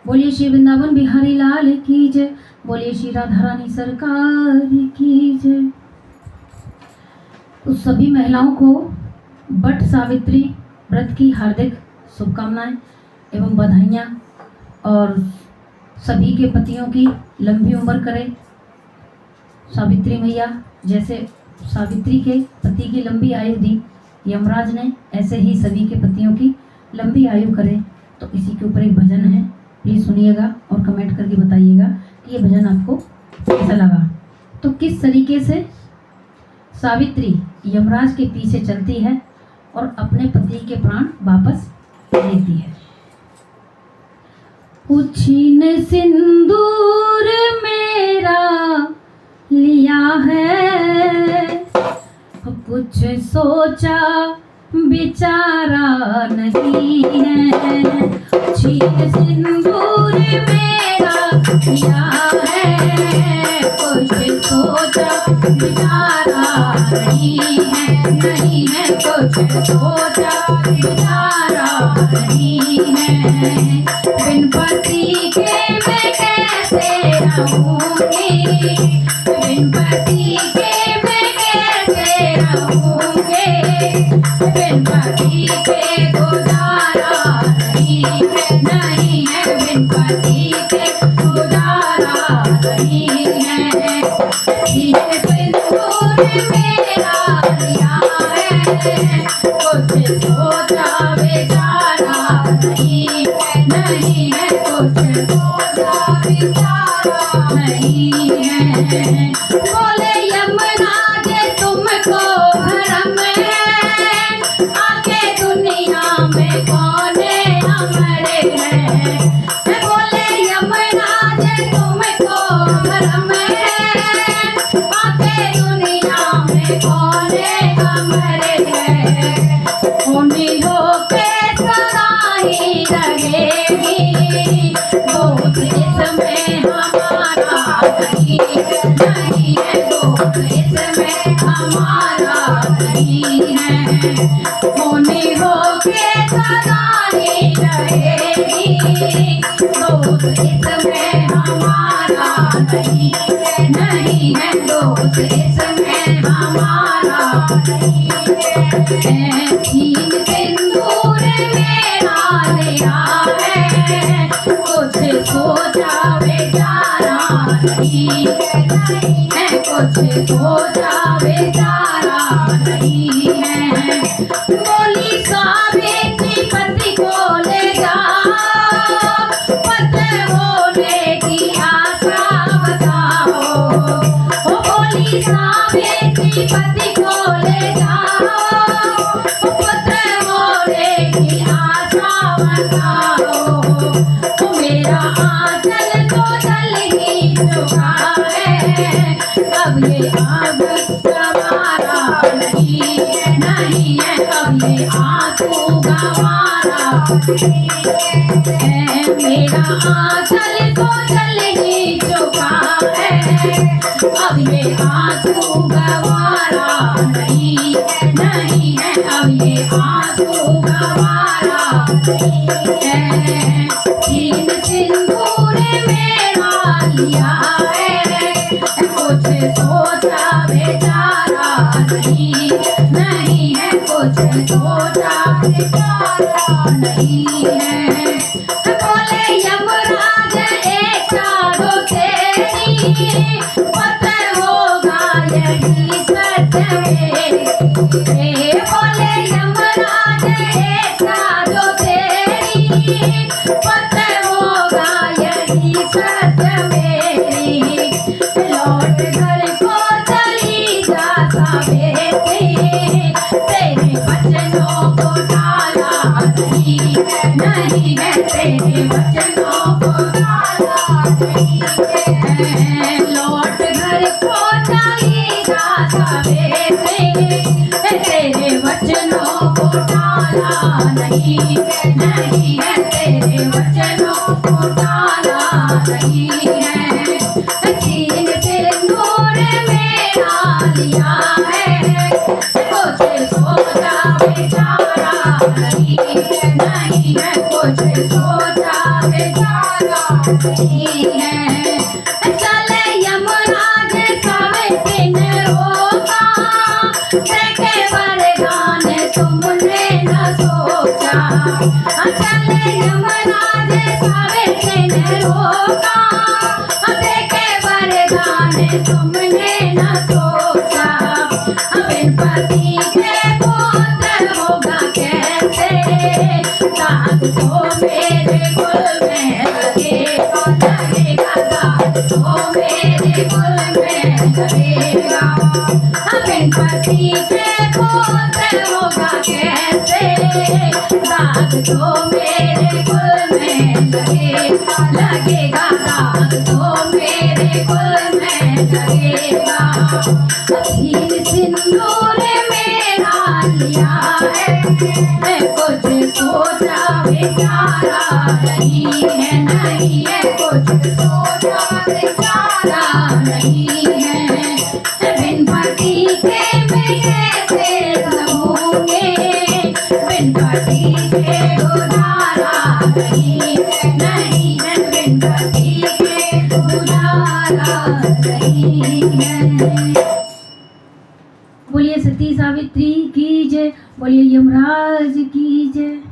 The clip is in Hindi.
बोलिए श्री वृंदावन बिहारी लाल की जय। बोलिए श्री राधा रानी सरकार की जय। तो सभी महिलाओं को वट सावित्री व्रत की हार्दिक शुभकामनाएं एवं बधाइयाँ, और सभी के पतियों की लंबी उम्र करे। सावित्री मैया जैसे सावित्री के पति की लंबी आयु दी यमराज ने, ऐसे ही सभी के पतियों की लंबी आयु करे। तो इसी के ऊपर एक भजन है, प्लीज़ सुनिएगा और कमेंट करके बताइएगा कि ये भजन आपको कैसा लगा। तो किस तरीके से सावित्री यमराज के पीछे चलती है और अपने पति के प्राण वापस लेती है। उछीन सिंदूर मेरा लिया है, कुछ सोचा बिचारा नहीं है। उछीन सिंदूर मेरा लिया है, कुछ सोचा बिचारा नहीं है, कुछ सोचा बिचारा नहीं है। बिन पति के मैं कैसे रहूंगी, बिन पति के मैं कैसे रहूंगी, बिन पति के गुजारा नहीं है, बिन पति के गुजारा नहीं है। ये सिंदूर मेरा लिया है, कुछ सोचा बेचारा नहीं है, कुछ सोचा बेचारा नहीं है। बोले यमराज तुमको भरम है, आगे दुनिया में कौन अमर है। बोले यमराज तुमको भरम है, आगे दुनिया में कौन अमर है। उन्हीं हो के सदा ही रहेगी, दोस्त इसमें हमारा नहीं है, दोस्त इसमें हमारा नहीं है। उन्हीं हो के सदा ही रहेगी, दोस्त इसमें हमारा नहीं है, दोस्त इसमें हमारा नहीं है। तीन सिंदूर मेरा लिया है, कुछ सोचा बेचारा नहीं है, कुछ सोचा बेचारा नहीं है। बोली सावित्री पति को ले जाओ, पति होने की आशा बताओ। बोली सावित्री पति को ले जाओ, पुत्र होने की आशा बताओ। मेरा आंचल तो जल ही चुका है, अब ये आग गवारा नहीं है, अब ये आंसू गवारा है। मेरा आंचल तो जल ही चुका है, अब ये आंसू गवारा नहीं है, अब ये आंसू गवारा है। तीन सिंदूर मेरा लिया है, कुछ सोचा बेचारा नहीं है, कुछ सोचा बेचारा नहीं है। बोले यमराज एक जादू तेरी, पता होगा यही सच मेरी। बोले यमराज एक जादू तेरी, पता होगा यही सच मेरी। लौट घर को चली जा सावित्री, तेरे वचनों को टाला नहीं है, तेरे वचनों को टाला नहीं है। लौट घर को चली जा सावित्री, तेरे वचनों को टाला नहीं है, तेरे वचनों को टाला नहीं है। तीन सिंदूर मेरा लिया है, कुछ सोचा बेचारा नहीं है, कुछ सोचा बेचारा नहीं है। चले यमराज सावित्री ने रोका, देखे वरदान तुमने न सोचा। चले यमराज सावित्री ने रोका, देखे वरदान तुमने न सोचा। बिन पति के पुत्र होगा कैसे, दाग तो मेरे कुल में लगेगा, लगेगा दाग तो मेरे कुल में लगेगा। बिन पति के पुत्र होगा कैसे, दाग तो मेरे कुल में लगेगा, लगेगा दाग तो मेरे कुल में लगेगा। छीन सिंदूर मेरा लिया है, मैं कुछ सोचा विचारा नहीं है, नहीं है कुछ सोचा विचारा नहीं है। बिन पति के मैं कैसे रहूँगी, बिन पति के गुजारा नहीं है, नहीं है बिन पति के गुजारा नहीं है। बोलिए सती सावित्री की जय, बोलिए यमराज की जय।